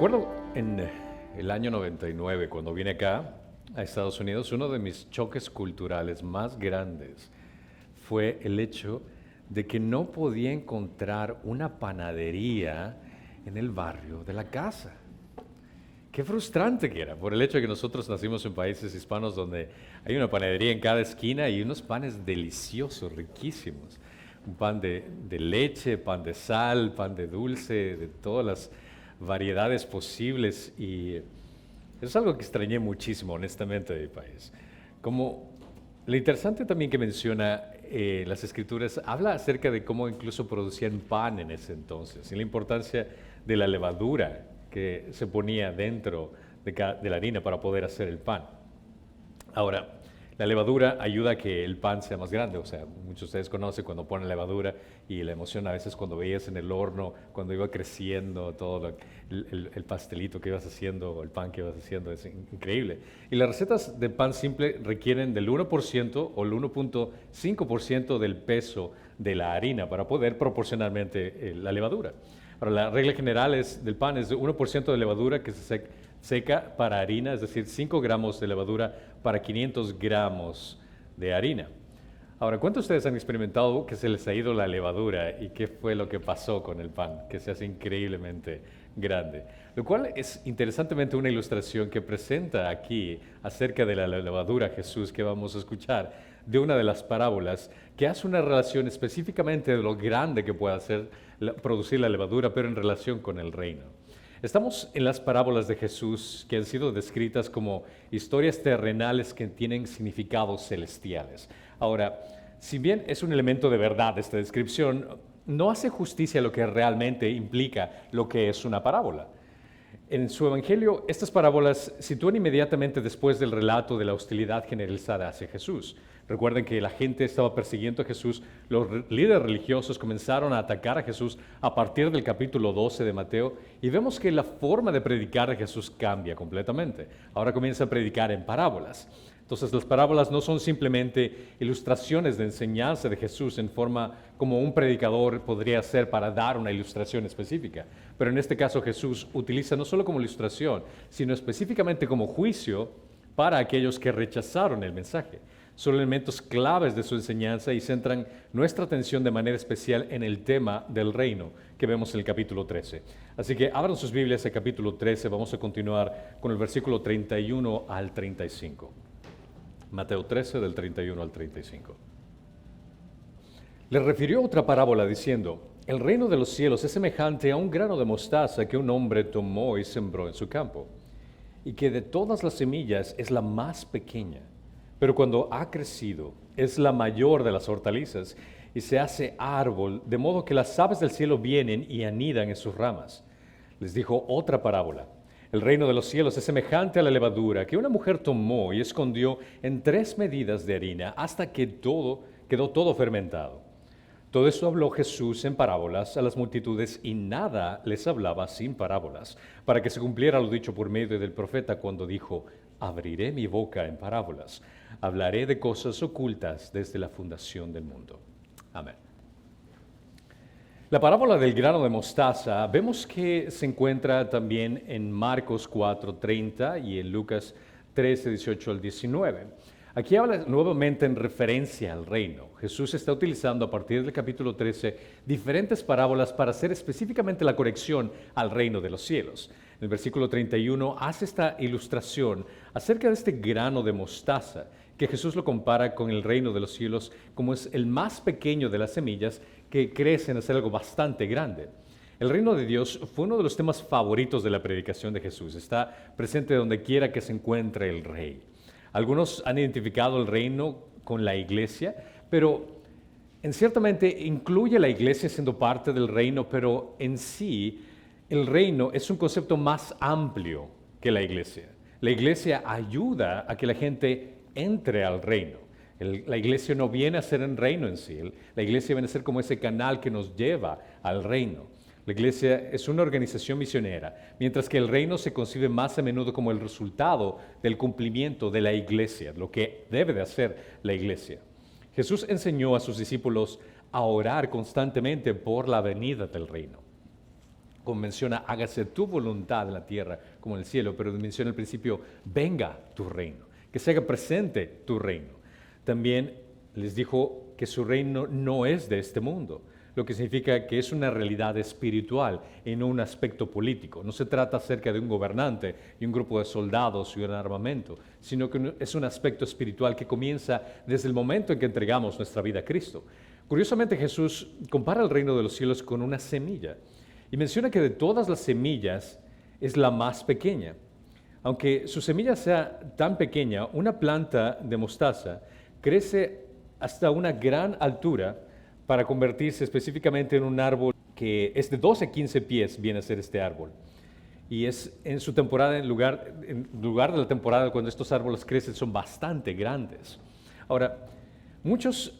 Recuerdo en el año 99, cuando vine acá a Estados Unidos, uno de mis choques culturales más grandes fue el hecho de que no podía encontrar una panadería en el barrio de la casa. Qué frustrante que era, por el hecho de que nosotros nacimos en países hispanos donde hay una panadería en cada esquina y unos panes deliciosos, riquísimos. Un pan de leche, pan de sal, pan de dulce, de todas las variedades posibles. Y es algo que extrañé muchísimo, honestamente, de mi país. Como lo interesante también que menciona las escrituras, habla acerca de cómo incluso producían pan en ese entonces y la importancia de la levadura que se ponía dentro de la harina para poder hacer el pan. Ahora, la levadura ayuda a que el pan sea más grande, o sea, muchos de ustedes conocen cuando ponen levadura y la emoción a veces cuando veías en el horno, cuando iba creciendo todo el pastelito que ibas haciendo o el pan que ibas haciendo, es increíble. Y las recetas de pan simple requieren del 1% o el 1.5% del peso de la harina para poder proporcionalmente la levadura. Ahora, la regla general del pan es de 1% de levadura que se seca para harina, es decir, 5 gramos de levadura para 500 gramos de harina. Ahora, ¿cuántos de ustedes han experimentado que se les ha ido la levadura y qué fue lo que pasó con el pan, que se hace increíblemente grande? Lo cual es interesantemente una ilustración que presenta aquí acerca de la levadura Jesús que vamos a escuchar de una de las parábolas que hace una relación específicamente de lo grande que puede producir la levadura, pero en relación con el reino. Estamos en las parábolas de Jesús que han sido descritas como historias terrenales que tienen significados celestiales. Ahora, si bien es un elemento de verdad esta descripción, no hace justicia a lo que realmente implica lo que es una parábola. En su evangelio, estas parábolas sitúan inmediatamente después del relato de la hostilidad generalizada hacia Jesús. Recuerden que la gente estaba persiguiendo a Jesús, los líderes religiosos comenzaron a atacar a Jesús a partir del capítulo 12 de Mateo y vemos que la forma de predicar de Jesús cambia completamente. Ahora comienza a predicar en parábolas. Entonces las parábolas no son simplemente ilustraciones de enseñanza de Jesús en forma como un predicador podría hacer para dar una ilustración específica. Pero en este caso Jesús utiliza no solo como ilustración, sino específicamente como juicio para aquellos que rechazaron el mensaje. Son elementos claves de su enseñanza y centran nuestra atención de manera especial en el tema del reino que vemos en el capítulo 13. Así que abran sus Biblias al capítulo 13, vamos a continuar con el versículo 31 al 35. Mateo 13, del 31 al 35. Le refirió otra parábola diciendo, el reino de los cielos es semejante a un grano de mostaza que un hombre tomó y sembró en su campo, y que de todas las semillas es la más pequeña, pero cuando ha crecido es la mayor de las hortalizas y se hace árbol, de modo que las aves del cielo vienen y anidan en sus ramas. Les dijo otra parábola. El reino de los cielos es semejante a la levadura que una mujer tomó y escondió en 3 medidas de harina hasta que quedó todo fermentado. Todo esto habló Jesús en parábolas a las multitudes y nada les hablaba sin parábolas, para que se cumpliera lo dicho por medio del profeta cuando dijo, abriré mi boca en parábolas, hablaré de cosas ocultas desde la fundación del mundo. Amén. La parábola del grano de mostaza vemos que se encuentra también en Marcos 4:30 y en Lucas 13:18 al 19. Aquí habla nuevamente en referencia al reino. Jesús está utilizando a partir del capítulo 13 diferentes parábolas para hacer específicamente la corrección al reino de los cielos. En el versículo 31 hace esta ilustración acerca de este grano de mostaza, que Jesús lo compara con el reino de los cielos como es el más pequeño de las semillas que crecen a ser algo bastante grande. El reino de Dios fue uno de los temas favoritos de la predicación de Jesús. Está presente donde quiera que se encuentre el rey. Algunos han identificado el reino con la iglesia, pero ciertamente incluye la iglesia siendo parte del reino, pero en sí el reino es un concepto más amplio que la iglesia. La iglesia ayuda a que la gente entre al reino. La iglesia no viene a ser un reino en sí, la iglesia viene a ser como ese canal que nos lleva al reino. La iglesia es una organización misionera, mientras que el reino se concibe más a menudo como el resultado del cumplimiento de la iglesia, lo que debe de hacer la iglesia. Jesús enseñó a sus discípulos a orar constantemente por la venida del reino. como menciona, hágase tu voluntad en la tierra como en el cielo, pero menciona al principio, venga tu reino, que se haga presente tu reino. También les dijo que su reino no es de este mundo, lo que significa que es una realidad espiritual y no un aspecto político. No se trata acerca de un gobernante y un grupo de soldados y un armamento, sino que es un aspecto espiritual que comienza desde el momento en que entregamos nuestra vida a Cristo. Curiosamente, Jesús compara el reino de los cielos con una semilla y menciona que de todas las semillas es la más pequeña. Aunque su semilla sea tan pequeña, una planta de mostaza crece hasta una gran altura para convertirse específicamente en un árbol que es de 12 a 15 pies, viene a ser este árbol. Y es en su temporada, en lugar de la temporada cuando estos árboles crecen, son bastante grandes. Ahora, muchos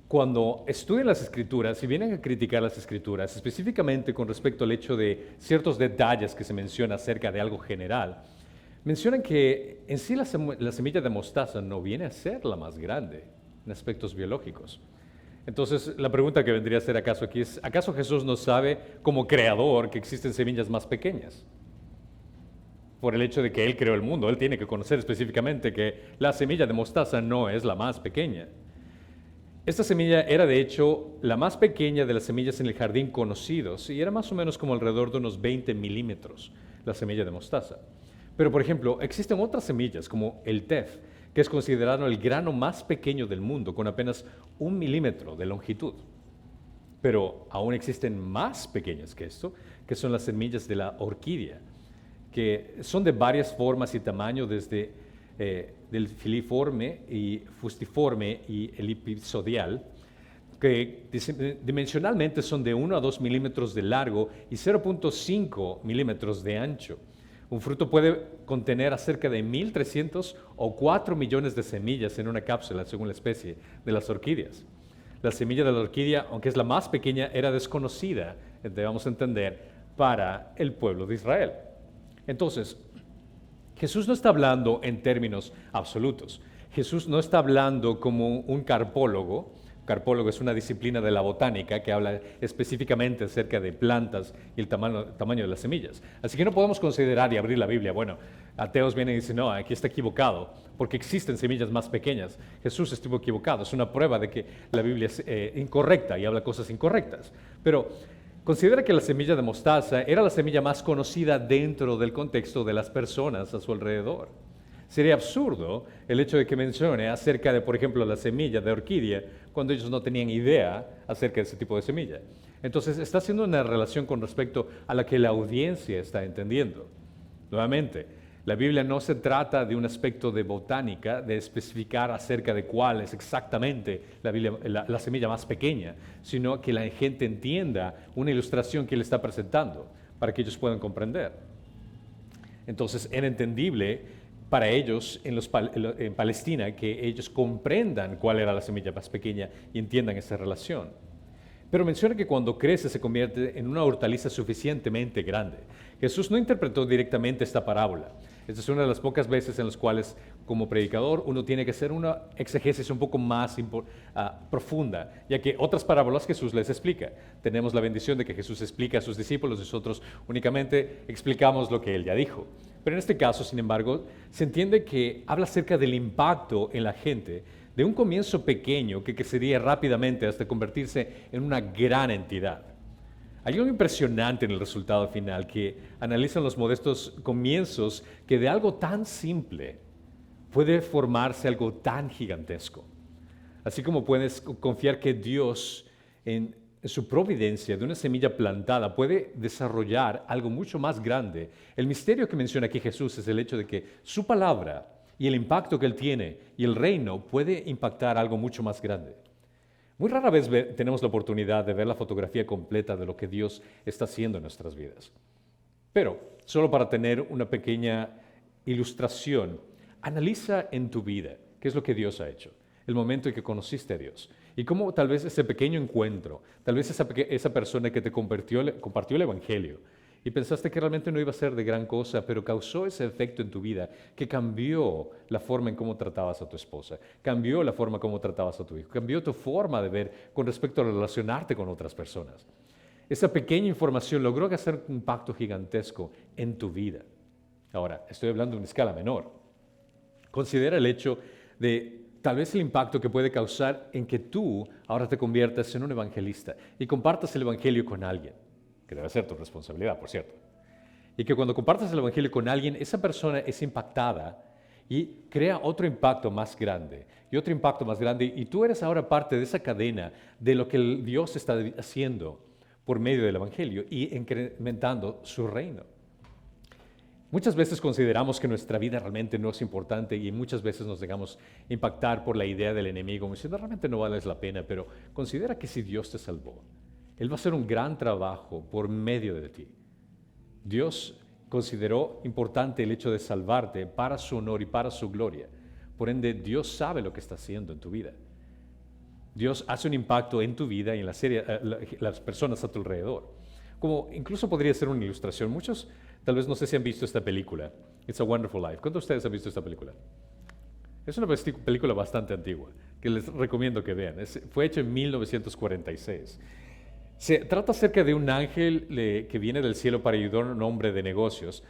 cuando estudian las Escrituras y vienen a criticar las Escrituras, específicamente con respecto al hecho de ciertos detalles que se menciona acerca de algo general, mencionan que en sí la semilla de mostaza no viene a ser la más grande en aspectos biológicos. Entonces, la pregunta que vendría a ser acaso aquí es, ¿acaso Jesús no sabe como creador que existen semillas más pequeñas? Por el hecho de que Él creó el mundo, Él tiene que conocer específicamente que la semilla de mostaza no es la más pequeña. Esta semilla era de hecho la más pequeña de las semillas en el jardín conocidos y era más o menos como alrededor de unos 20 milímetros la semilla de mostaza. Pero por ejemplo, existen otras semillas como el tef, que es considerado el grano más pequeño del mundo con apenas 1 milímetro de longitud. Pero aún existen más pequeñas que esto, que son las semillas de la orquídea, que son de varias formas y tamaños desde del filiforme y fustiforme y el episodial, que dimensionalmente son de 1 a 2 milímetros de largo y 0.5 milímetros de ancho. Un fruto puede contener acerca de 1.300 o 4 millones de semillas en una cápsula, según la especie de las orquídeas. La semilla de la orquídea, aunque es la más pequeña, era desconocida, debemos entender, para el pueblo de Israel. Entonces, Jesús no está hablando en términos absolutos. Jesús no está hablando como un carpólogo. Carpólogo es una disciplina de la botánica que habla específicamente acerca de plantas y el tamaño de las semillas. Así que no podemos considerar y abrir la Biblia. Bueno, ateos vienen y dicen, no, aquí está equivocado, porque existen semillas más pequeñas. Jesús estuvo equivocado. Es una prueba de que la Biblia es incorrecta y habla cosas incorrectas. Pero considera que la semilla de mostaza era la semilla más conocida dentro del contexto de las personas a su alrededor. Sería absurdo el hecho de que mencione acerca de, por ejemplo, la semilla de orquídea cuando ellos no tenían idea acerca de ese tipo de semilla. Entonces, está haciendo una relación con respecto a la que la audiencia está entendiendo. Nuevamente, la Biblia no se trata de un aspecto de botánica, de especificar acerca de cuál es exactamente la semilla más pequeña, sino que la gente entienda una ilustración que él está presentando para que ellos puedan comprender. Entonces, era entendible para ellos en Palestina que ellos comprendan cuál era la semilla más pequeña y entiendan esa relación. Pero menciona que cuando crece se convierte en una hortaliza suficientemente grande. Jesús no interpretó directamente esta parábola. Esta es una de las pocas veces en las cuales, como predicador, uno tiene que hacer una exégesis un poco más profunda, ya que otras parábolas Jesús les explica. Tenemos la bendición de que Jesús explica a sus discípulos, nosotros únicamente explicamos lo que Él ya dijo. Pero en este caso, sin embargo, se entiende que habla acerca del impacto en la gente de un comienzo pequeño que crecería rápidamente hasta convertirse en una gran entidad. Hay algo impresionante en el resultado final que analizan los modestos comienzos que de algo tan simple puede formarse algo tan gigantesco. Así como puedes confiar que Dios en su providencia de una semilla plantada puede desarrollar algo mucho más grande. El misterio que menciona aquí Jesús es el hecho de que su palabra y el impacto que Él tiene y el reino puede impactar algo mucho más grande. Muy rara vez tenemos la oportunidad de ver la fotografía completa de lo que Dios está haciendo en nuestras vidas. Pero, solo para tener una pequeña ilustración, analiza en tu vida qué es lo que Dios ha hecho, el momento en que conociste a Dios. Y cómo tal vez ese pequeño encuentro, tal vez esa persona que te compartió el Evangelio, y pensaste que realmente no iba a ser de gran cosa, pero causó ese efecto en tu vida que cambió la forma en cómo tratabas a tu esposa, cambió la forma en cómo tratabas a tu hijo, cambió tu forma de ver con respecto a relacionarte con otras personas. Esa pequeña información logró hacer un impacto gigantesco en tu vida. Ahora, estoy hablando de una escala menor. Considera el hecho de tal vez el impacto que puede causar en que tú ahora te conviertas en un evangelista y compartas el evangelio con alguien, que debe ser tu responsabilidad, por cierto. Y que cuando compartas el evangelio con alguien, esa persona es impactada y crea otro impacto más grande y otro impacto más grande, y tú eres ahora parte de esa cadena de lo que Dios está haciendo por medio del evangelio y incrementando su reino. Muchas veces consideramos que nuestra vida realmente no es importante y muchas veces nos dejamos impactar por la idea del enemigo, diciendo realmente no vale la pena, pero considera que si Dios te salvó, Él va a hacer un gran trabajo por medio de ti. Dios consideró importante el hecho de salvarte para su honor y para su gloria. Por ende, Dios sabe lo que está haciendo en tu vida. Dios hace un impacto en tu vida y en las personas a tu alrededor. Como incluso podría ser una ilustración. Muchos, tal vez no sé si han visto esta película, It's a Wonderful Life. ¿Cuántos de ustedes han visto esta película? Es una película bastante antigua, que les recomiendo que vean. Fue hecha en 1946. Se trata acerca de un ángel que viene del cielo para ayudar a un hombre de negocios.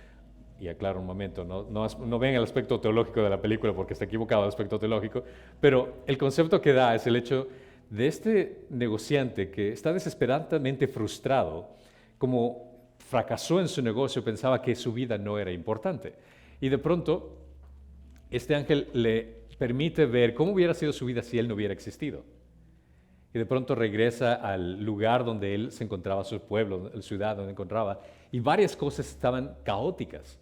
Y aclaro un momento, no ven el aspecto teológico de la película porque está equivocado el aspecto teológico, pero el concepto que da es el hecho de este negociante que está desesperadamente frustrado, como fracasó en su negocio, pensaba que su vida no era importante. Y de pronto, este ángel le permite ver cómo hubiera sido su vida si él no hubiera existido. Y de pronto regresa al lugar donde él se encontraba, su pueblo, la ciudad donde encontraba, y varias cosas estaban caóticas.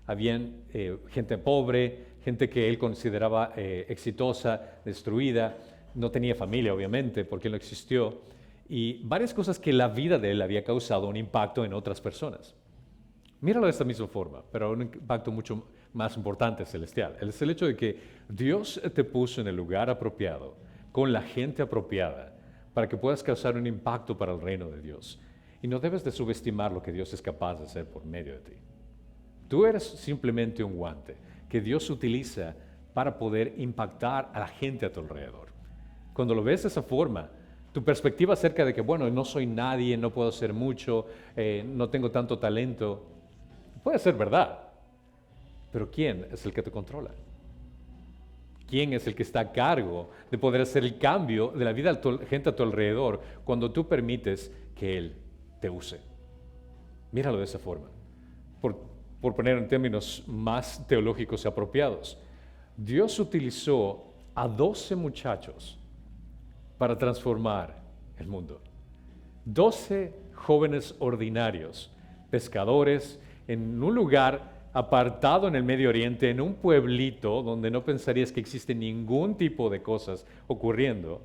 Habían gente pobre, gente que él consideraba exitosa, destruida, no tenía familia obviamente porque no existió, y varias cosas que la vida de él había causado un impacto en otras personas. Míralo de esta misma forma, pero un impacto mucho más importante, celestial. Es el hecho de que Dios te puso en el lugar apropiado, con la gente apropiada, para que puedas causar un impacto para el reino de Dios. Y no debes de subestimar lo que Dios es capaz de hacer por medio de ti. Tú eres simplemente un guante que Dios utiliza para poder impactar a la gente a tu alrededor. Cuando lo ves de esa forma, tu perspectiva acerca de que, bueno, no soy nadie, no puedo hacer mucho, no tengo tanto talento, puede ser verdad. Pero ¿quién es el que te controla? ¿Quién es el que está a cargo de poder hacer el cambio de la vida de la gente a tu alrededor cuando tú permites que Él te use? Míralo de esa forma. Por poner en términos más teológicos y apropiados, Dios utilizó a 12 muchachos para transformar el mundo. 12 jóvenes ordinarios, pescadores, en un lugar apartado en el Medio Oriente, en un pueblito donde no pensarías que existe ningún tipo de cosas ocurriendo.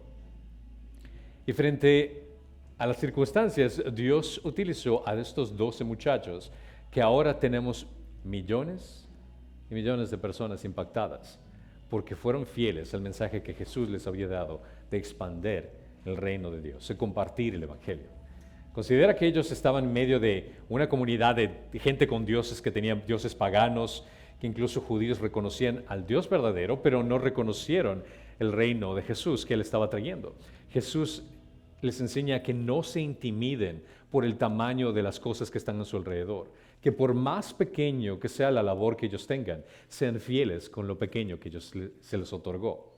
Y frente a las circunstancias, Dios utilizó a estos 12 muchachos que ahora tenemos millones y millones de personas impactadas porque fueron fieles al mensaje que Jesús les había dado de expandir el reino de Dios, de compartir el evangelio. Considera que ellos estaban en medio de una comunidad de gente con dioses que tenían dioses paganos, que incluso judíos reconocían al Dios verdadero, pero no reconocieron el reino de Jesús que Él estaba trayendo. Jesús les enseña que no se intimiden por el tamaño de las cosas que están a su alrededor, que por más pequeño que sea la labor que ellos tengan, sean fieles con lo pequeño que se les otorgó.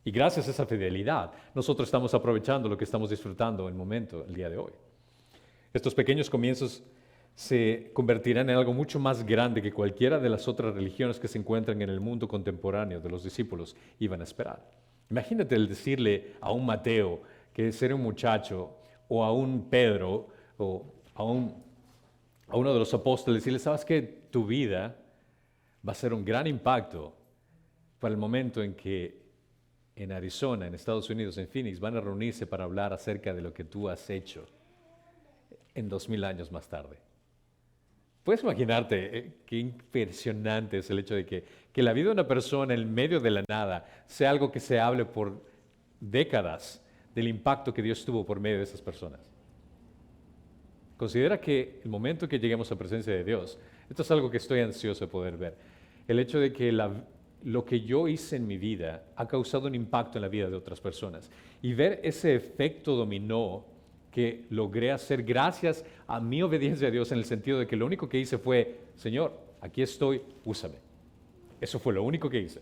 Y gracias a esa fidelidad, nosotros estamos aprovechando lo que estamos disfrutando en el momento, el día de hoy. Estos pequeños comienzos se convertirán en algo mucho más grande que cualquiera de las otras religiones que se encuentran en el mundo contemporáneo de los discípulos iban a esperar. Imagínate el decirle a un Mateo que es ser un muchacho, o a un Pedro, o a uno de los apóstoles, decirle, ¿sabes qué? Tu vida va a ser un gran impacto para el momento en que en Arizona, en Estados Unidos, en Phoenix, van a reunirse para hablar acerca de lo que tú has hecho en 2000 años más tarde. Puedes imaginarte qué impresionante es el hecho de que la vida de una persona en medio de la nada sea algo que se hable por décadas del impacto que Dios tuvo por medio de esas personas. Considera que el momento que lleguemos a presencia de Dios, esto es algo que estoy ansioso de poder ver, el hecho de que lo que yo hice en mi vida ha causado un impacto en la vida de otras personas y ver ese efecto dominó que logré hacer gracias a mi obediencia a Dios, en el sentido de que lo único que hice fue, Señor, aquí estoy, úsame. Eso fue lo único que hice.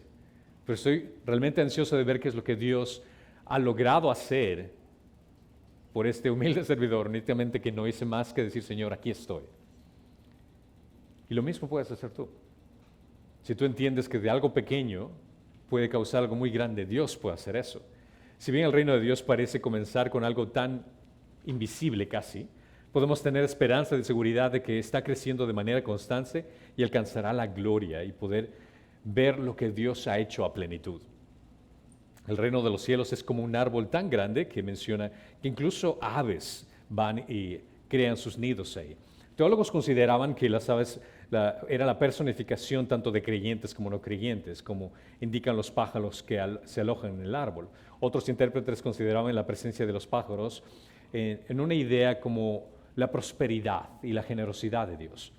Pero estoy realmente ansioso de ver qué es lo que Dios ha logrado hacer por este humilde servidor, nítidamente que no hice más que decir, Señor, aquí estoy. Y lo mismo puedes hacer tú. Si tú entiendes que de algo pequeño puede causar algo muy grande, Dios puede hacer eso. Si bien el reino de Dios parece comenzar con algo tan invisible casi, podemos tener esperanza de seguridad de que está creciendo de manera constante y alcanzará la gloria y poder ver lo que Dios ha hecho a plenitud. El reino de los cielos es como un árbol tan grande que menciona que incluso aves van y crean sus nidos ahí. Teólogos consideraban que las aves era la personificación tanto de creyentes como no creyentes, como indican los pájaros que se alojan en el árbol. Otros intérpretes consideraban la presencia de los pájaros en una idea como la prosperidad y la generosidad de Dios.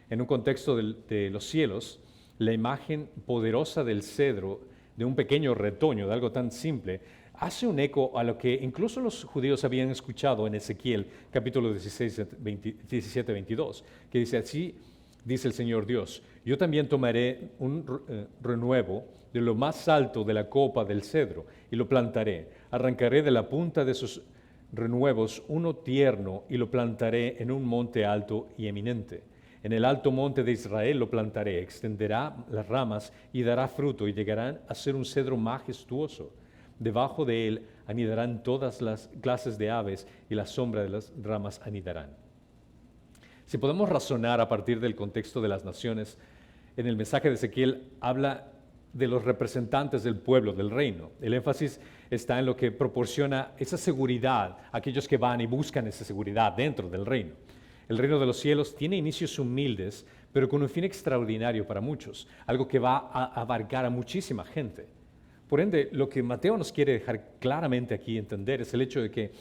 En un contexto de los cielos, la imagen poderosa del cedro, de un pequeño retoño, de algo tan simple, hace un eco a lo que incluso los judíos habían escuchado en Ezequiel, capítulo 17-22, que dice así, dice el Señor Dios, yo también tomaré un renuevo de lo más alto de la copa del cedro y lo plantaré, arrancaré de la punta de sus renuevos uno tierno y lo plantaré en un monte alto y eminente. En el alto monte de Israel lo plantaré, extenderá las ramas y dará fruto y llegarán a ser un cedro majestuoso. Debajo de él anidarán todas las clases de aves y la sombra de las ramas anidarán. Si podemos razonar a partir del contexto de las naciones, en el mensaje de Ezequiel habla de los representantes del pueblo, del reino. El énfasis está en lo que proporciona esa seguridad a aquellos que van y buscan esa seguridad dentro del reino. El reino de los cielos tiene inicios humildes, pero con un fin extraordinario para muchos, algo que va a abarcar a muchísima gente. Por ende, lo que Mateo nos quiere dejar claramente aquí entender es el hecho de que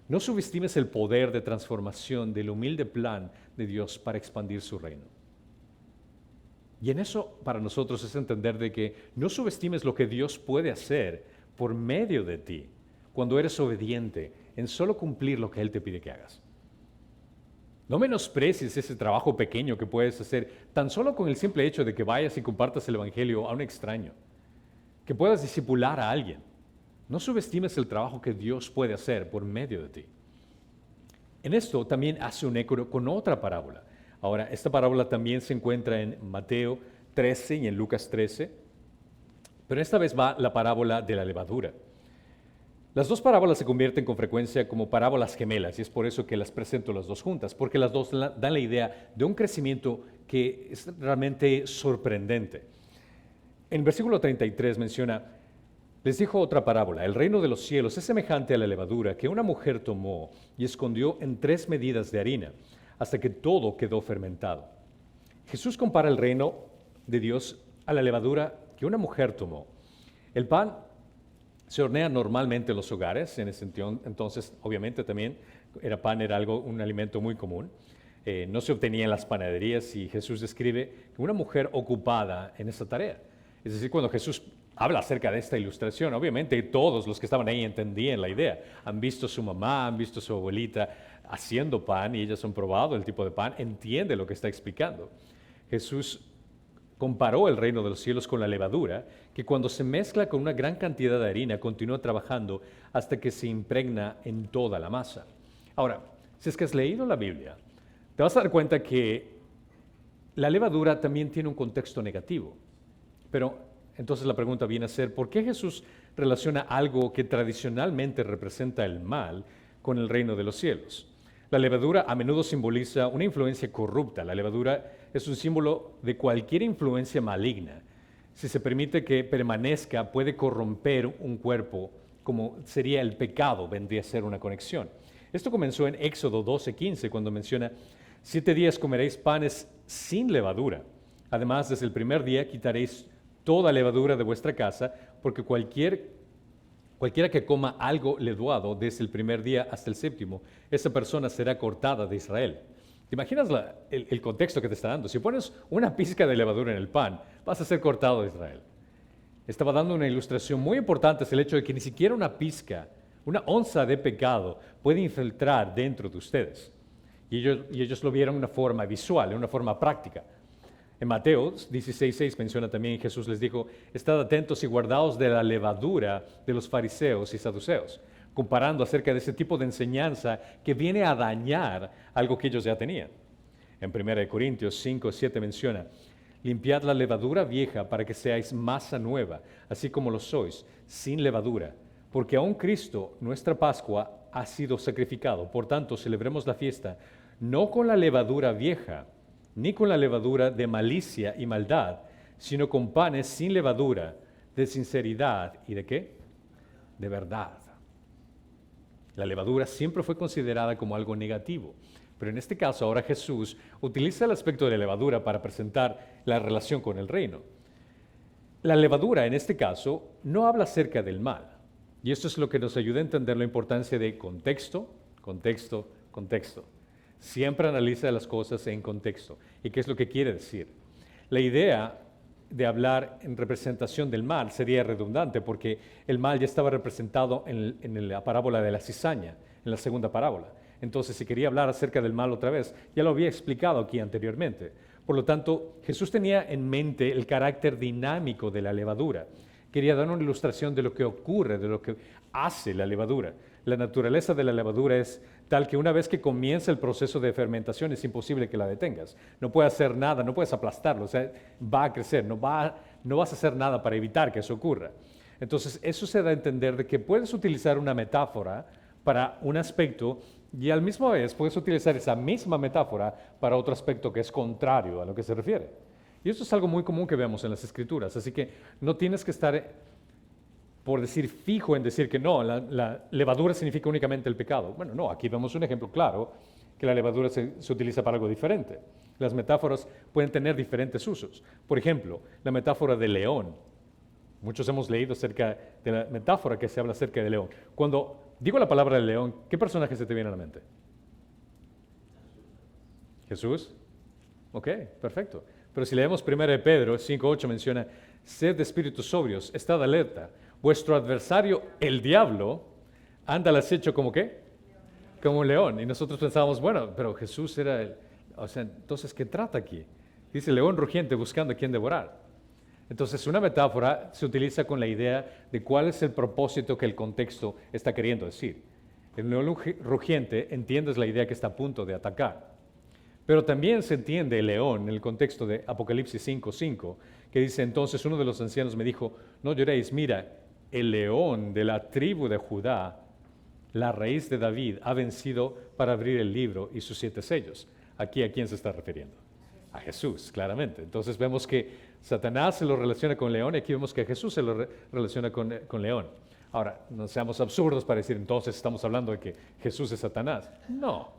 no subestimes el poder de transformación del humilde plan de Dios para expandir su reino. Y en eso para nosotros es entender de que no subestimes lo que Dios puede hacer por medio de ti cuando eres obediente en solo cumplir lo que Él te pide que hagas. No menosprecies ese trabajo pequeño que puedes hacer tan solo con el simple hecho de que vayas y compartas el Evangelio a un extraño, que puedas discipular a alguien. No subestimes el trabajo que Dios puede hacer por medio de ti. En esto también hace un eco con otra parábola. Ahora, esta parábola también se encuentra en Mateo 13 y en Lucas 13, pero esta vez va la parábola de la levadura. Las dos parábolas se convierten con frecuencia como parábolas gemelas y es por eso que las presento las dos juntas, porque las dos dan la idea de un crecimiento que es realmente sorprendente. En el versículo 33 menciona, les dijo otra parábola, el reino de los cielos es semejante a la levadura que una mujer tomó y escondió en 3 medidas de harina, hasta que todo quedó fermentado. Jesús compara el reino de Dios a la levadura que una mujer tomó. El pan se hornea normalmente en los hogares, en ese sentido, entonces obviamente también era un alimento muy común. No se obtenía en las panaderías y Jesús describe una mujer ocupada en esa tarea. Es decir, cuando Jesús habla acerca de esta ilustración, obviamente todos los que estaban ahí entendían la idea. Han visto a su mamá, han visto a su abuelita haciendo pan y ellas han probado el tipo de pan, entiende lo que está explicando. Jesús comparó el reino de los cielos con la levadura, que cuando se mezcla con una gran cantidad de harina continúa trabajando hasta que se impregna en toda la masa. Ahora, si es que has leído la Biblia, te vas a dar cuenta que la levadura también tiene un contexto negativo. Pero entonces la pregunta viene a ser, ¿por qué Jesús relaciona algo que tradicionalmente representa el mal con el reino de los cielos? La levadura a menudo simboliza una influencia corrupta. La levadura es un símbolo de cualquier influencia maligna. Si se permite que permanezca, puede corromper un cuerpo, como sería el pecado, vendría a ser una conexión. Esto comenzó en Éxodo 12:15, cuando menciona, 7 días comeréis panes sin levadura. Además, desde el primer día quitaréis toda levadura de vuestra casa, porque cualquiera que coma algo levaduado desde el primer día hasta el séptimo, esa persona será cortada de Israel. ¿Te imaginas el contexto que te está dando? Si pones una pizca de levadura en el pan, vas a ser cortado de Israel. Estaba dando una ilustración muy importante, es el hecho de que ni siquiera una pizca Una onza de pecado puede infiltrar dentro de ustedes. Y ellos lo vieron de una forma visual, de una forma práctica. En Mateo 16:6 menciona también, Jesús les dijo, estad atentos y guardaos de la levadura de los fariseos y saduceos, comparando acerca de ese tipo de enseñanza que viene a dañar algo que ellos ya tenían. En 1 Corintios 5:7 menciona, limpiad la levadura vieja para que seáis masa nueva, así como lo sois, sin levadura, porque aún Cristo, nuestra Pascua, ha sido sacrificado. Por tanto, celebremos la fiesta, no con la levadura vieja, ni con la levadura de malicia y maldad, sino con panes sin levadura, de sinceridad y ¿de qué? De verdad. La levadura siempre fue considerada como algo negativo, pero en este caso ahora Jesús utiliza el aspecto de la levadura para presentar la relación con el reino. La levadura en este caso no habla acerca del mal, y esto es lo que nos ayuda a entender la importancia de contexto, contexto, contexto. Siempre analiza las cosas en contexto. ¿Y qué es lo que quiere decir? La idea de hablar en representación del mal sería redundante porque el mal ya estaba representado en la parábola de la cizaña, en la segunda parábola. Entonces, si quería hablar acerca del mal otra vez, ya lo había explicado aquí anteriormente. Por lo tanto, Jesús tenía en mente el carácter dinámico de la levadura. Quería dar una ilustración de lo que ocurre, de lo que hace la levadura. La naturaleza de la levadura es tal que una vez que comienza el proceso de fermentación es imposible que la detengas. No puedes hacer nada, no puedes aplastarlo, o sea, va a crecer, no vas a hacer nada para evitar que eso ocurra. Entonces, eso se da a entender de que puedes utilizar una metáfora para un aspecto y al mismo vez puedes utilizar esa misma metáfora para otro aspecto que es contrario a lo que se refiere. Y esto es algo muy común que vemos en las Escrituras, así que no tienes que estar, por decir, fijo en decir que no, la levadura significa únicamente el pecado. Bueno, no, aquí vemos un ejemplo claro que la levadura se utiliza para algo diferente. Las metáforas pueden tener diferentes usos. Por ejemplo, la metáfora del león. Muchos hemos leído acerca de la metáfora que se habla acerca del león. Cuando digo la palabra del león, ¿qué personaje se te viene a la mente? Jesús. Ok, perfecto. Pero si leemos 1 Pedro 5:8 menciona, sed de espíritus sobrios, estad alerta. Vuestro adversario, el diablo, anda al acecho como ¿qué? Como un león. Y nosotros pensábamos, bueno, pero Jesús era el... O sea, entonces, ¿qué trata aquí? Dice león rugiente buscando a quien devorar. Entonces, una metáfora se utiliza con la idea de cuál es el propósito que el contexto está queriendo decir. El león rugiente, entiendes la idea que está a punto de atacar. Pero también se entiende el león en el contexto de Apocalipsis 5:5, que dice, entonces uno de los ancianos me dijo, no lloréis, mira, el león de la tribu de Judá, la raíz de David, ha vencido para abrir el libro y sus 7 sellos. Aquí, ¿a quién se está refiriendo? A Jesús, claramente. Entonces vemos que Satanás se lo relaciona con león y aquí vemos que Jesús se lo relaciona con león. Ahora, no seamos absurdos para decir, entonces estamos hablando de que Jesús es Satanás. No,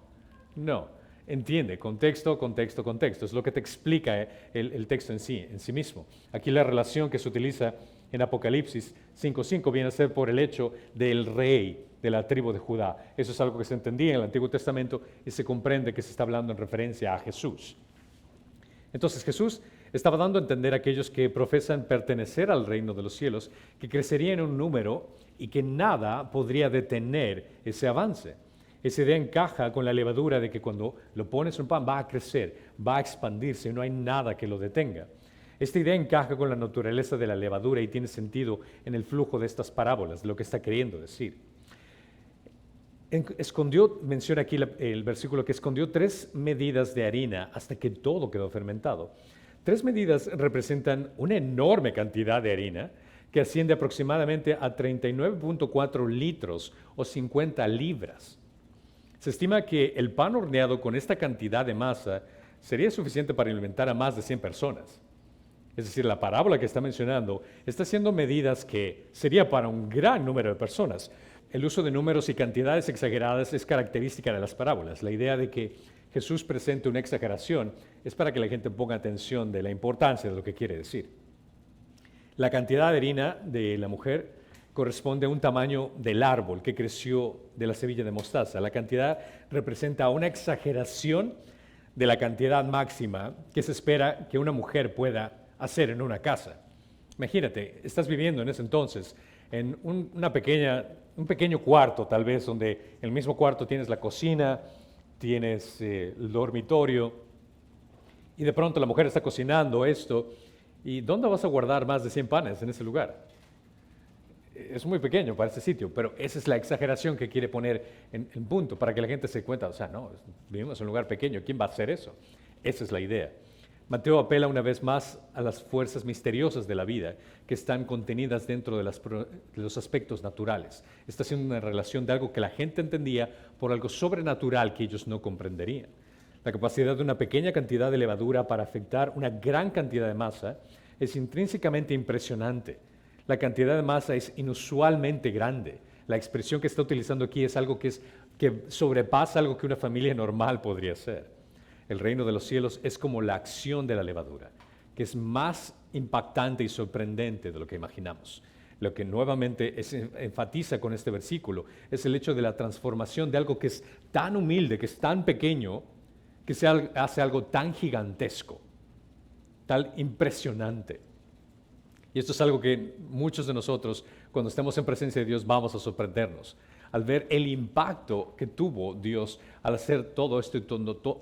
no. Entiende, contexto, contexto, contexto. Es lo que te explica el texto en sí mismo. Aquí la relación que se utiliza en Apocalipsis 5:5 viene a ser por el hecho del rey de la tribu de Judá. Eso es algo que se entendía en el Antiguo Testamento y se comprende que se está hablando en referencia a Jesús. Entonces Jesús estaba dando a entender a aquellos que profesan pertenecer al reino de los cielos que crecería en un número y que nada podría detener ese avance. Esa idea encaja con la levadura de que cuando lo pones en un pan va a crecer, va a expandirse, no hay nada que lo detenga. Esta idea encaja con la naturaleza de la levadura y tiene sentido en el flujo de estas parábolas, de lo que está queriendo decir. Menciona aquí el versículo que escondió 3 medidas de harina hasta que todo quedó fermentado. 3 medidas representan una enorme cantidad de harina que asciende aproximadamente a 39.4 litros o 50 libras. Se estima que el pan horneado con esta cantidad de masa sería suficiente para alimentar a más de 100 personas. Es decir, la parábola que está mencionando está haciendo medidas que sería para un gran número de personas. El uso de números y cantidades exageradas es característica de las parábolas. La idea de que Jesús presente una exageración es para que la gente ponga atención de la importancia de lo que quiere decir. La cantidad de harina de la mujer corresponde a un tamaño del árbol que creció de la semilla de mostaza. La cantidad representa una exageración de la cantidad máxima que se espera que una mujer pueda hacer en una casa. Imagínate, estás viviendo en ese entonces, en un pequeño cuarto tal vez, donde en el mismo cuarto tienes la cocina, tienes el dormitorio, y de pronto la mujer está cocinando esto, ¿y dónde vas a guardar más de 100 panes en ese lugar? Es muy pequeño para ese sitio, pero esa es la exageración que quiere poner en punto, para que la gente se dé cuenta, o sea, no, vivimos en un lugar pequeño, ¿quién va a hacer eso? Esa es la idea. Mateo apela una vez más a las fuerzas misteriosas de la vida que están contenidas dentro de los aspectos naturales. Está haciendo una relación de algo que la gente entendía por algo sobrenatural que ellos no comprenderían. La capacidad de una pequeña cantidad de levadura para afectar una gran cantidad de masa es intrínsecamente impresionante. La cantidad de masa es inusualmente grande. La expresión que está utilizando aquí es algo que sobrepasa algo que una familia normal podría hacer. El reino de los cielos es como la acción de la levadura, que es más impactante y sorprendente de lo que imaginamos. Lo que nuevamente enfatiza con este versículo es el hecho de la transformación de algo que es tan humilde, que es tan pequeño, que se hace algo tan gigantesco, tan impresionante. Y esto es algo que muchos de nosotros, cuando estemos en presencia de Dios, vamos a sorprendernos al ver el impacto que tuvo Dios al hacer todo esto,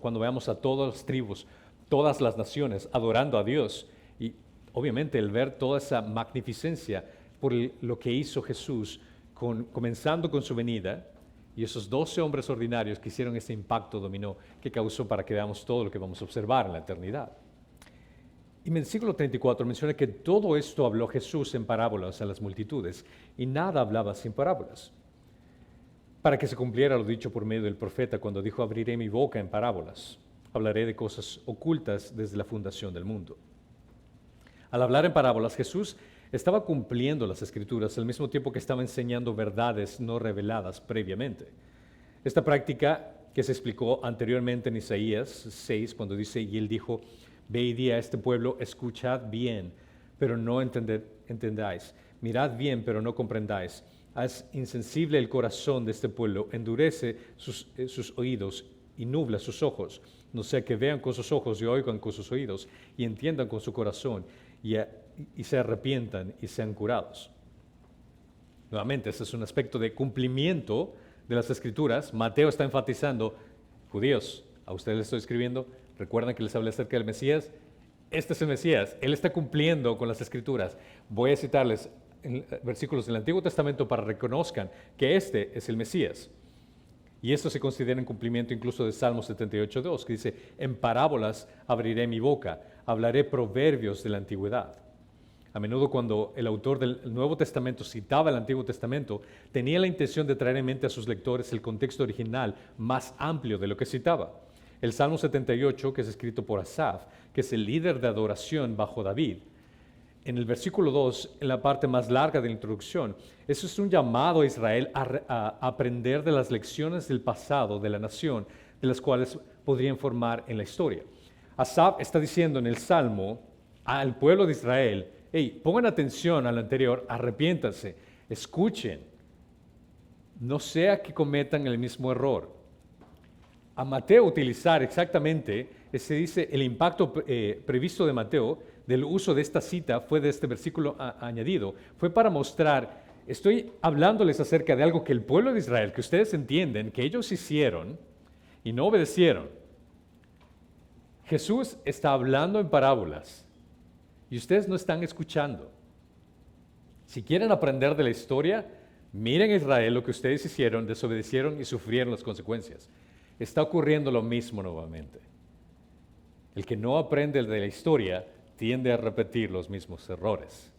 cuando veamos a todas las tribus, todas las naciones adorando a Dios, y obviamente el ver toda esa magnificencia por lo que hizo Jesús, comenzando con su venida, y esos 12 hombres ordinarios que hicieron ese impacto dominó que causó para que veamos todo lo que vamos a observar en la eternidad. Y en el versículo 34 menciona que todo esto habló Jesús en parábolas a las multitudes, y nada hablaba sin parábolas, para que se cumpliera lo dicho por medio del profeta cuando dijo: abriré mi boca en parábolas, hablaré de cosas ocultas desde la fundación del mundo. Al hablar en parábolas, Jesús estaba cumpliendo las Escrituras al mismo tiempo que estaba enseñando verdades no reveladas previamente. Esta práctica que se explicó anteriormente en Isaías 6, cuando dice: y él dijo, ve y di a este pueblo, escuchad bien, pero no entendáis, mirad bien, pero no comprendáis. Haz insensible el corazón de este pueblo, endurece sus oídos y nubla sus ojos, no sea que vean con sus ojos y oigan con sus oídos y entiendan con su corazón y se arrepientan y sean curados. Nuevamente, este es un aspecto de cumplimiento de las Escrituras. Mateo está enfatizando: judíos, a ustedes les estoy escribiendo, recuerdan que les hablé acerca del Mesías. Este es el Mesías, Él está cumpliendo con las Escrituras. Voy a citarles versículos del Antiguo Testamento para que reconozcan que este es el Mesías. Y esto se considera en cumplimiento incluso de Salmo 78:2, que dice: en parábolas abriré mi boca, hablaré proverbios de la antigüedad. A menudo cuando el autor del Nuevo Testamento citaba el Antiguo Testamento, tenía la intención de traer en mente a sus lectores el contexto original más amplio de lo que citaba. El Salmo 78, que es escrito por Asaf, que es el líder de adoración bajo David, en el versículo 2, en la parte más larga de la introducción, eso es un llamado a Israel a aprender de las lecciones del pasado de la nación, de las cuales podrían formar en la historia. Asaf está diciendo en el Salmo al pueblo de Israel: hey, pongan atención al anterior, arrepiéntanse, escuchen, no sea que cometan el mismo error. A Mateo utilizar exactamente, se dice, el impacto previsto de Mateo del uso de esta cita fue de este versículo añadido. Fue para mostrar, estoy hablándoles acerca de algo que el pueblo de Israel, que ustedes entienden, que ellos hicieron y no obedecieron. Jesús está hablando en parábolas y ustedes no están escuchando. Si quieren aprender de la historia, miren a Israel, lo que ustedes hicieron, desobedecieron y sufrieron las consecuencias. Está ocurriendo lo mismo nuevamente. El que no aprende de la historia tiende a repetir los mismos errores.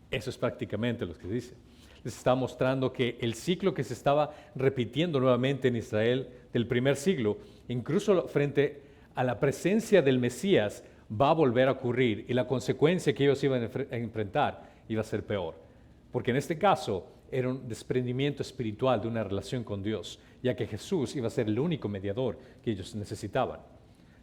Eso es prácticamente lo que dice. Les está mostrando que el ciclo que se estaba repitiendo nuevamente en Israel del primer siglo, incluso frente a la presencia del Mesías, va a volver a ocurrir, y la consecuencia que ellos iban a enfrentar iba a ser peor. Porque en este caso era un desprendimiento espiritual de una relación con Dios, ya que Jesús iba a ser el único mediador que ellos necesitaban.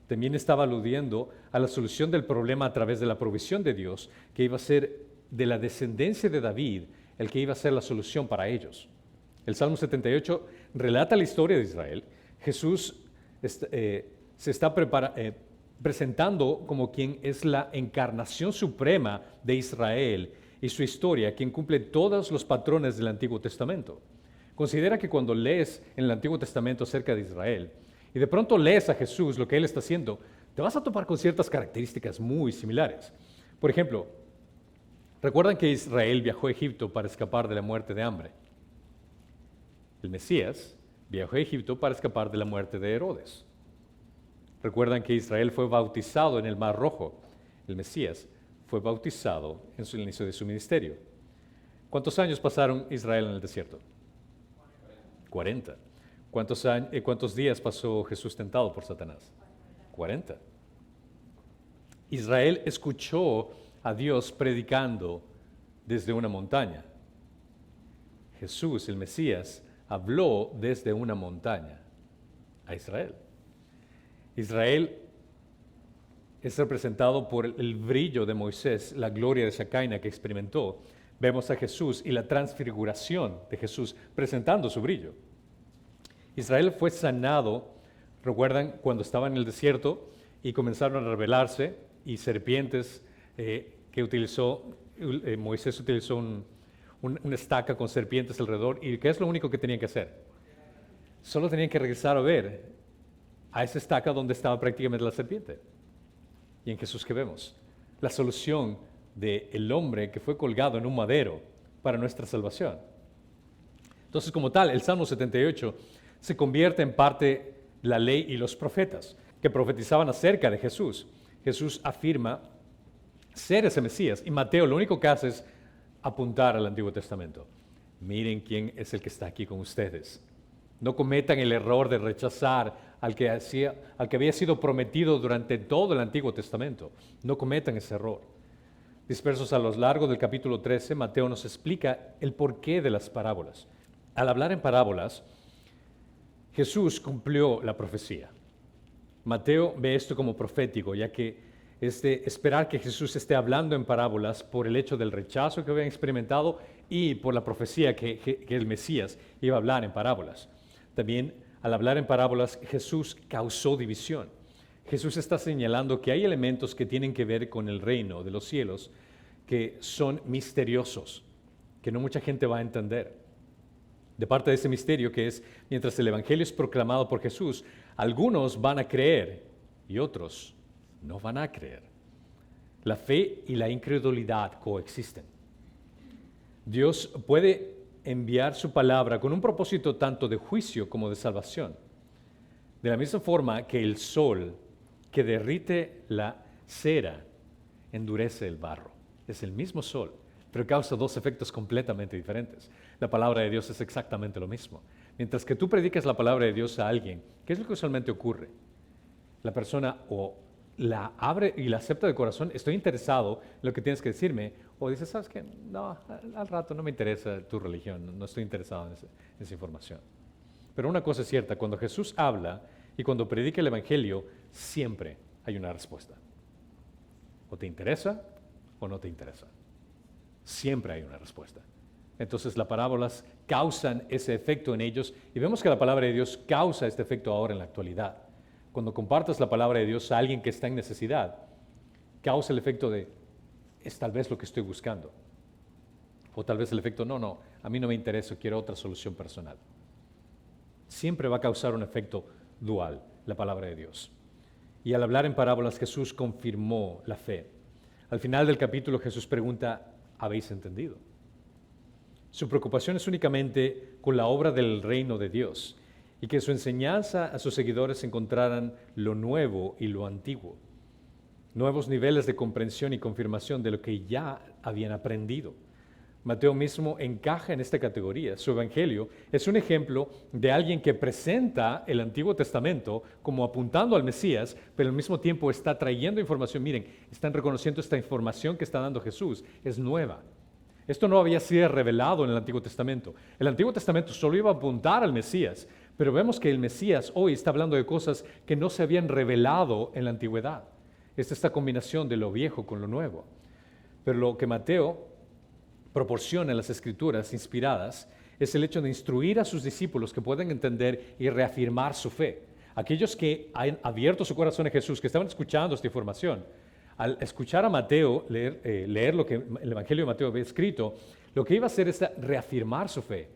También estaba aludiendo a la solución del problema a través de la provisión de Dios, que iba a ser de la descendencia de David, el que iba a ser la solución para ellos. El Salmo 78 relata la historia de Israel. Jesús se está presentando como quien es la encarnación suprema de Israel, y y su historia, quien cumple todos los patrones del Antiguo Testamento. Considera que cuando lees en el Antiguo Testamento acerca de Israel y de pronto lees a Jesús, lo que Él está haciendo, te vas a topar con ciertas características muy similares. Por ejemplo, recuerdan que Israel viajó a Egipto para escapar de la muerte de hambre. El Mesías viajó a Egipto para escapar de la muerte de Herodes. Recuerdan que Israel fue bautizado en el Mar Rojo. El Mesías fue bautizado en el inicio de su ministerio. ¿Cuántos años pasaron Israel en el desierto? 40. ¿Cuántos días pasó Jesús tentado por Satanás? 40. Israel escuchó a Dios predicando desde una montaña. Jesús, el Mesías, habló desde una montaña a Israel. Israel es representado por el brillo de Moisés, la gloria de Shekinah que experimentó. Vemos a Jesús y la transfiguración de Jesús presentando su brillo. Israel fue sanado, recuerdan, cuando estaba en el desierto y comenzaron a rebelarse y serpientes que utilizó, Moisés utilizó una estaca con serpientes alrededor. ¿Y qué es lo único que tenían que hacer? Solo tenían que regresar a ver a esa estaca donde estaba prácticamente la serpiente. Y en Jesús, ¿qué vemos? La solución del hombre que fue colgado en un madero para nuestra salvación. Entonces, como tal, el Salmo 78 se convierte en parte la ley y los profetas que profetizaban acerca de Jesús. Jesús afirma ser ese Mesías y Mateo lo único que hace es apuntar al Antiguo Testamento. Miren quién es el que está aquí con ustedes. No cometan el error de rechazar al que había sido prometido durante todo el Antiguo Testamento. No cometan ese error. Dispersos a lo largo del capítulo 13, Mateo nos explica el porqué de las parábolas. Al hablar en parábolas, Jesús cumplió la profecía. Mateo ve esto como profético, ya que es de esperar que Jesús esté hablando en parábolas por el hecho del rechazo que habían experimentado y por la profecía que el Mesías iba a hablar en parábolas. También, al hablar en parábolas, Jesús causó división. Jesús está señalando que hay elementos que tienen que ver con el reino de los cielos que son misteriosos, que no mucha gente va a entender. De parte de ese misterio que es, mientras el Evangelio es proclamado por Jesús, algunos van a creer y otros no van a creer. La fe y la incredulidad coexisten. Dios puede enviar su palabra con un propósito tanto de juicio como de salvación. De la misma forma que el sol que derrite la cera endurece el barro. Es el mismo sol, pero causa dos efectos completamente diferentes. La palabra de Dios es exactamente lo mismo. Mientras que tú predicas la palabra de Dios a alguien, ¿qué es lo que usualmente ocurre? La persona o la abre y la acepta de corazón, estoy interesado en lo que tienes que decirme, o dices, ¿sabes qué? No, al rato no me interesa tu religión, no estoy interesado en esa información. Pero una cosa es cierta, cuando Jesús habla y cuando predica el Evangelio, siempre hay una respuesta. O te interesa o no te interesa. Siempre hay una respuesta. Entonces las parábolas causan ese efecto en ellos y vemos que la palabra de Dios causa este efecto ahora en la actualidad. Cuando compartas la palabra de Dios a alguien que está en necesidad, causa el efecto de, es tal vez lo que estoy buscando. O tal vez el efecto, no, a mí no me interesa, quiero otra solución personal. Siempre va a causar un efecto dual la palabra de Dios. Y al hablar en parábolas, Jesús confirmó la fe. Al final del capítulo, Jesús pregunta, ¿habéis entendido? Su preocupación es únicamente con la obra del reino de Dios y que su enseñanza a sus seguidores encontraran lo nuevo y lo antiguo, nuevos niveles de comprensión y confirmación de lo que ya habían aprendido. Mateo mismo encaja en esta categoría. Su evangelio es un ejemplo de alguien que presenta el Antiguo Testamento como apuntando al Mesías, pero al mismo tiempo está trayendo información. Miren, están reconociendo esta información que está dando Jesús, es nueva. Esto no había sido revelado en el Antiguo Testamento. El Antiguo Testamento solo iba a apuntar al Mesías, pero vemos que el Mesías hoy está hablando de cosas que no se habían revelado en la antigüedad. Es esta combinación de lo viejo con lo nuevo. Pero lo que Mateo proporciona en las Escrituras inspiradas es el hecho de instruir a sus discípulos que puedan entender y reafirmar su fe. Aquellos que han abierto su corazón a Jesús, que estaban escuchando esta información, Al escuchar a Mateo leer lo que el Evangelio de Mateo había escrito, lo que iba a hacer es reafirmar su fe.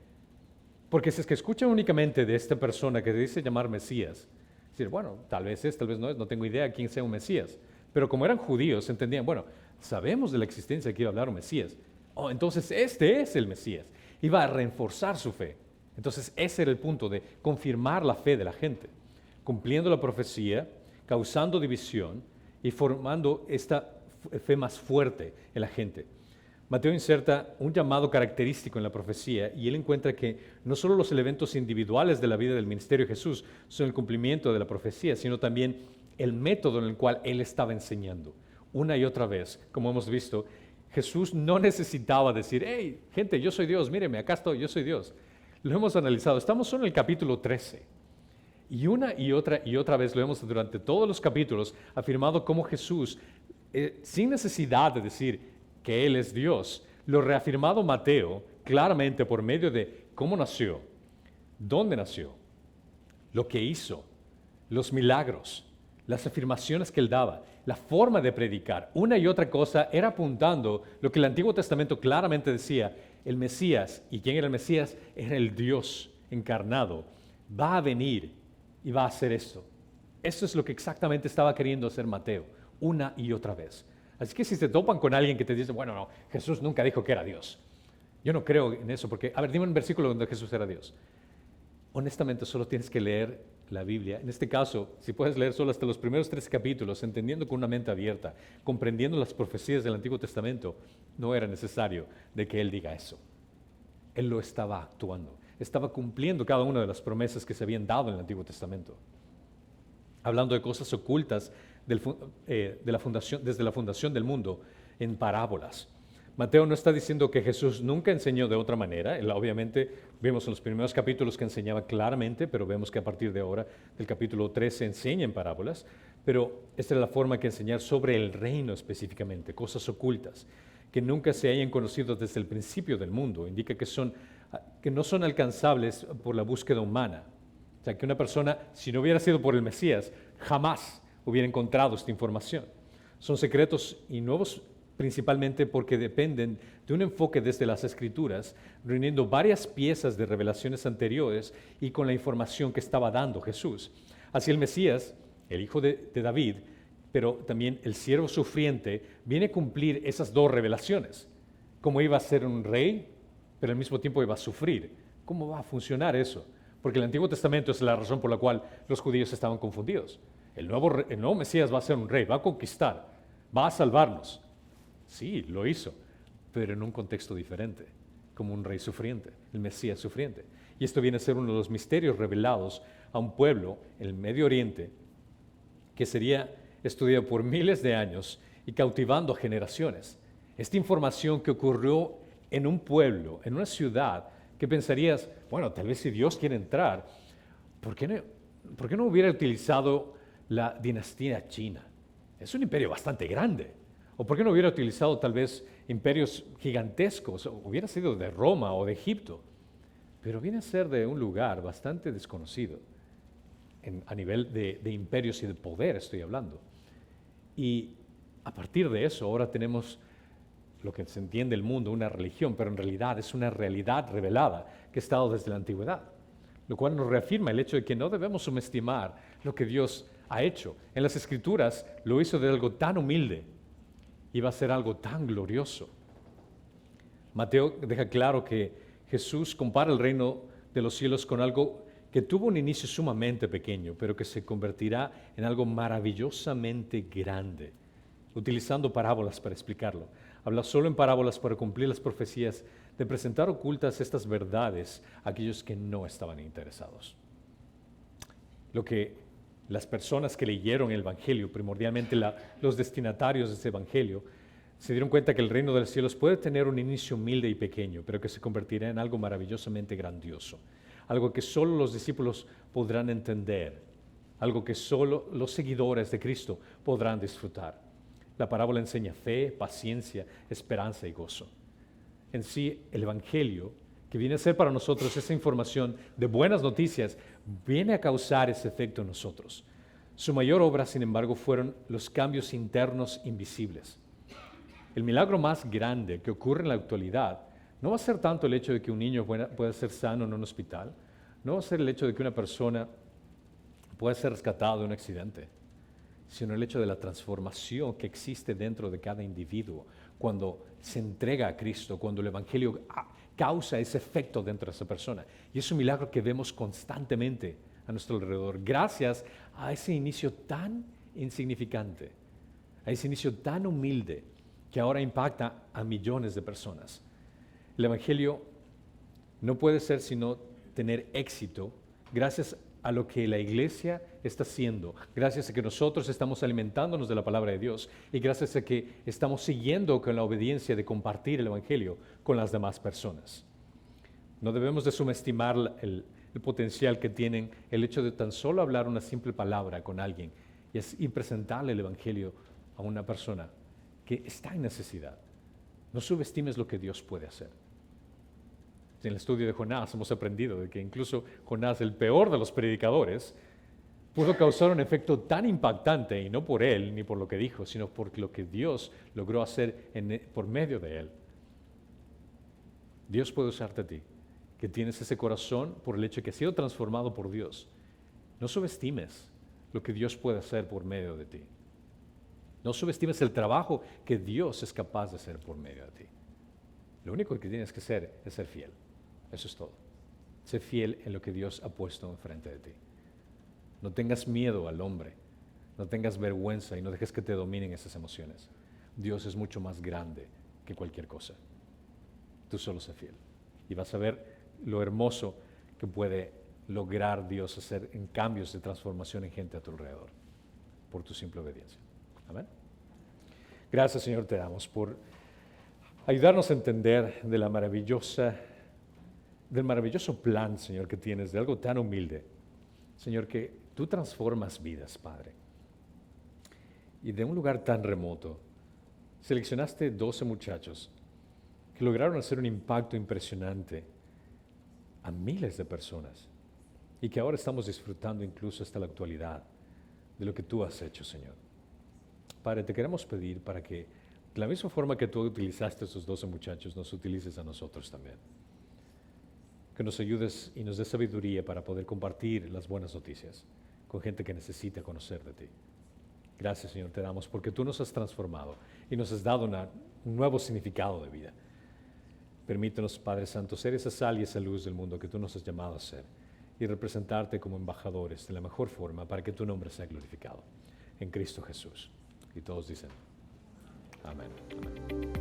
Porque si es que escuchan únicamente de esta persona que se dice llamar Mesías, decir, bueno, tal vez es, tal vez no es, no tengo idea quién sea un Mesías. Pero como eran judíos, entendían, bueno, sabemos de la existencia que iba a hablar un Mesías. Oh, entonces este es el Mesías. Iba a reforzar su fe. Entonces ese era el punto de confirmar la fe de la gente, cumpliendo la profecía, causando división y formando esta fe más fuerte en la gente. Mateo inserta un llamado característico en la profecía y él encuentra que no solo los elementos individuales de la vida del ministerio de Jesús son el cumplimiento de la profecía, sino también el método en el cual él estaba enseñando. Una y otra vez, como hemos visto, Jesús no necesitaba decir, hey, gente, yo soy Dios, míreme, acá estoy, yo soy Dios. Lo hemos analizado, estamos solo en el capítulo 13. Y una y otra vez lo hemos durante todos los capítulos afirmado cómo Jesús, sin necesidad de decir que Él es Dios, lo reafirmado Mateo claramente por medio de cómo nació, dónde nació, lo que hizo, los milagros, las afirmaciones que Él daba, la forma de predicar. Una y otra cosa era apuntando lo que el Antiguo Testamento claramente decía, el Mesías. ¿Y quién era el Mesías? Era el Dios encarnado. Va a venir y va a hacer esto. Eso es lo que exactamente estaba queriendo hacer Mateo, una y otra vez. Así que si se topan con alguien que te dice, bueno, no, Jesús nunca dijo que era Dios. Yo no creo en eso, porque, a ver, dime un versículo donde Jesús era Dios. Honestamente, solo tienes que leer la Biblia. En este caso, si puedes leer solo hasta los primeros 3 capítulos, entendiendo con una mente abierta, comprendiendo las profecías del Antiguo Testamento, no era necesario de que Él diga eso. Él lo estaba actuando. Estaba cumpliendo cada una de las promesas que se habían dado en el Antiguo Testamento. Hablando de cosas ocultas desde la fundación del mundo en parábolas. Mateo no está diciendo que Jesús nunca enseñó de otra manera. Él obviamente vemos en los primeros capítulos que enseñaba claramente, pero vemos que a partir de ahora, del capítulo 13, enseña en parábolas. Pero esta es la forma que enseñar sobre el reino específicamente, cosas ocultas, que nunca se hayan conocido desde el principio del mundo. Indica que no son alcanzables por la búsqueda humana. O sea, que una persona, si no hubiera sido por el Mesías, jamás hubiera encontrado esta información. Son secretos y nuevos principalmente porque dependen de un enfoque desde las Escrituras, reuniendo varias piezas de revelaciones anteriores y con la información que estaba dando Jesús. Así el Mesías, el hijo de David, pero también el siervo sufriente, viene a cumplir esas 2 revelaciones. Cómo iba a ser un rey, pero al mismo tiempo iba a sufrir. ¿Cómo va a funcionar eso? Porque el Antiguo Testamento es la razón por la cual los judíos estaban confundidos. El nuevo Mesías va a ser un rey, va a conquistar, va a salvarnos. Sí, lo hizo, pero en un contexto diferente, como un rey sufriente, el Mesías sufriente. Y esto viene a ser uno de los misterios revelados a un pueblo en el Medio Oriente que sería estudiado por miles de años y cautivando a generaciones. Esta información que ocurrió en un pueblo, en una ciudad, que pensarías, bueno, tal vez si Dios quiere entrar, ¿por qué no hubiera utilizado la dinastía china? Es un imperio bastante grande. ¿O por qué no hubiera utilizado tal vez imperios gigantescos? Hubiera sido de Roma o de Egipto. Pero viene a ser de un lugar bastante desconocido, a nivel de imperios y de poder estoy hablando. Y a partir de eso ahora tenemos lo que se entiende el mundo, una religión, pero en realidad es una realidad revelada que ha estado desde la antigüedad, lo cual nos reafirma el hecho de que no debemos subestimar lo que Dios ha hecho. En las Escrituras lo hizo de algo tan humilde y va a ser algo tan glorioso. Mateo deja claro que Jesús compara el reino de los cielos con algo que tuvo un inicio sumamente pequeño, pero que se convertirá en algo maravillosamente grande, utilizando parábolas para explicarlo. Habla solo en parábolas para cumplir las profecías de presentar ocultas estas verdades a aquellos que no estaban interesados. Lo que las personas que leyeron el Evangelio, primordialmente los destinatarios de ese Evangelio, se dieron cuenta que el reino de los cielos puede tener un inicio humilde y pequeño, pero que se convertirá en algo maravillosamente grandioso, algo que solo los discípulos podrán entender, algo que solo los seguidores de Cristo podrán disfrutar. La parábola enseña fe, paciencia, esperanza y gozo. En sí, el Evangelio, que viene a ser para nosotros esa información de buenas noticias, viene a causar ese efecto en nosotros. Su mayor obra, sin embargo, fueron los cambios internos invisibles. El milagro más grande que ocurre en la actualidad no va a ser tanto el hecho de que un niño pueda ser sano en un hospital, no va a ser el hecho de que una persona pueda ser rescatada de un accidente, sino el hecho de la transformación que existe dentro de cada individuo cuando se entrega a Cristo, cuando el Evangelio causa ese efecto dentro de esa persona. Y es un milagro que vemos constantemente a nuestro alrededor, gracias a ese inicio tan insignificante, a ese inicio tan humilde que ahora impacta a millones de personas. El Evangelio no puede ser sino tener éxito gracias a lo que la iglesia está haciendo, gracias a que nosotros estamos alimentándonos de la palabra de Dios y gracias a que estamos siguiendo con la obediencia de compartir el Evangelio con las demás personas. No debemos de subestimar el potencial que tienen el hecho de tan solo hablar una simple palabra con alguien y presentarle el Evangelio a una persona que está en necesidad. No subestimes lo que Dios puede hacer. En el estudio de Jonás hemos aprendido de que incluso Jonás, el peor de los predicadores, pudo causar un efecto tan impactante, y no por él ni por lo que dijo, sino por lo que Dios logró hacer por medio de él. Dios puede usarte a ti, que tienes ese corazón por el hecho de que has sido transformado por Dios. No subestimes lo que Dios puede hacer por medio de ti. No subestimes el trabajo que Dios es capaz de hacer por medio de ti. Lo único que tienes que hacer es ser fiel. Eso es todo. Sé fiel en lo que Dios ha puesto enfrente de ti. No tengas miedo al hombre. No tengas vergüenza y no dejes que te dominen esas emociones. Dios es mucho más grande que cualquier cosa. Tú solo sé fiel. Y vas a ver lo hermoso que puede lograr Dios hacer en cambios de transformación en gente a tu alrededor por tu simple obediencia. Amén. Gracias, Señor, te damos por ayudarnos a entender del maravilloso plan, Señor, que tienes, de algo tan humilde. Señor, que tú transformas vidas, Padre. Y de un lugar tan remoto, seleccionaste 12 muchachos que lograron hacer un impacto impresionante a miles de personas y que ahora estamos disfrutando incluso hasta la actualidad de lo que tú has hecho, Señor. Padre, te queremos pedir para que de la misma forma que tú utilizaste a esos 12 muchachos, nos utilices a nosotros también. Que nos ayudes y nos des sabiduría para poder compartir las buenas noticias con gente que necesita conocer de ti. Gracias, Señor, te damos porque tú nos has transformado y nos has dado un nuevo significado de vida. Permítenos, Padre Santo, ser esa sal y esa luz del mundo que tú nos has llamado a ser y representarte como embajadores de la mejor forma para que tu nombre sea glorificado. En Cristo Jesús. Y todos dicen, amén. Amén.